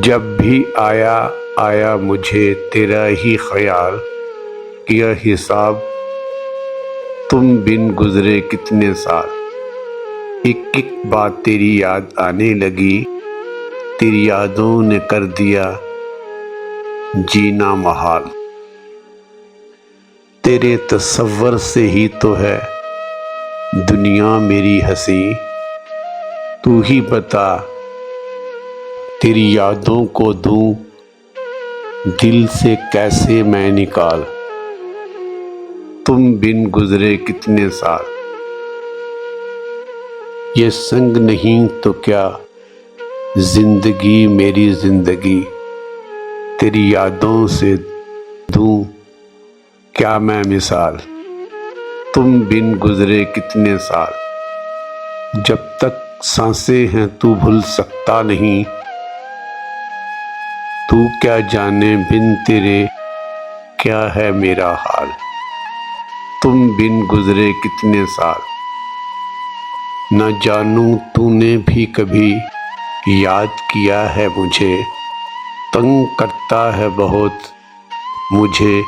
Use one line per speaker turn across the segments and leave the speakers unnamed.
जब भी आया आया मुझे तेरा ही ख्याल, किया हिसाब तुम बिन गुजरे कितने साल। एक एक बात तेरी याद आने लगी, तेरी यादों ने कर दिया जीना महाल। तेरे तसव्वुर से ही तो है दुनिया मेरी हंसी, तू ही बता तेरी यादों को दूं दिल से कैसे मैं निकाल। तुम बिन गुजरे कितने साल, ये संग नहीं तो क्या जिंदगी मेरी जिंदगी, तेरी यादों से दूं क्या मैं मिसाल। तुम बिन गुजरे कितने साल, जब तक सांसें हैं तू भूल सकता नहीं, तू क्या जाने बिन तेरे क्या है मेरा हाल। तुम बिन गुजरे कितने साल, न जानूं तूने भी कभी याद किया है मुझे, तंग करता है बहुत मुझे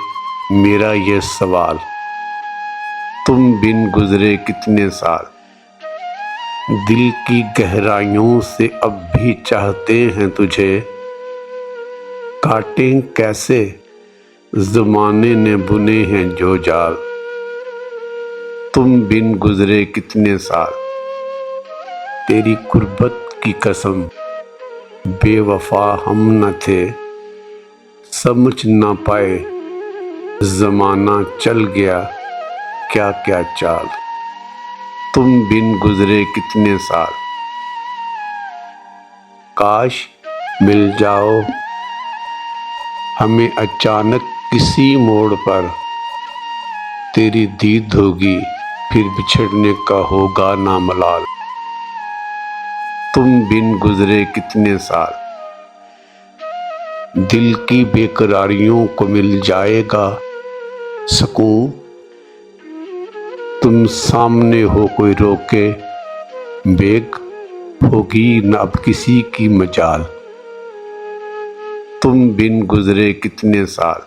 मेरा ये सवाल। तुम बिन गुजरे कितने साल, दिल की गहराइयों से अब भी चाहते हैं तुझे, काटें कैसे ज़माने ने बुने हैं जो जाल। तुम बिन गुजरे कितने साल, तेरी कुर्बत की कसम बेवफा हम न थे, समझ ना पाए ज़माना चल गया क्या क्या चाल। तुम बिन गुजरे कितने साल, काश मिल जाओ हमें अचानक किसी मोड़ पर, तेरी दीद होगी फिर बिछड़ने का होगा ना मलाल। तुम बिन गुजरे कितने साल, दिल की बेकरारियों को मिल जाएगा सुकून, तुम सामने हो कोई रोके बेग होगी न अब किसी की मजाल। तुम बिन गुजरे कितने साल,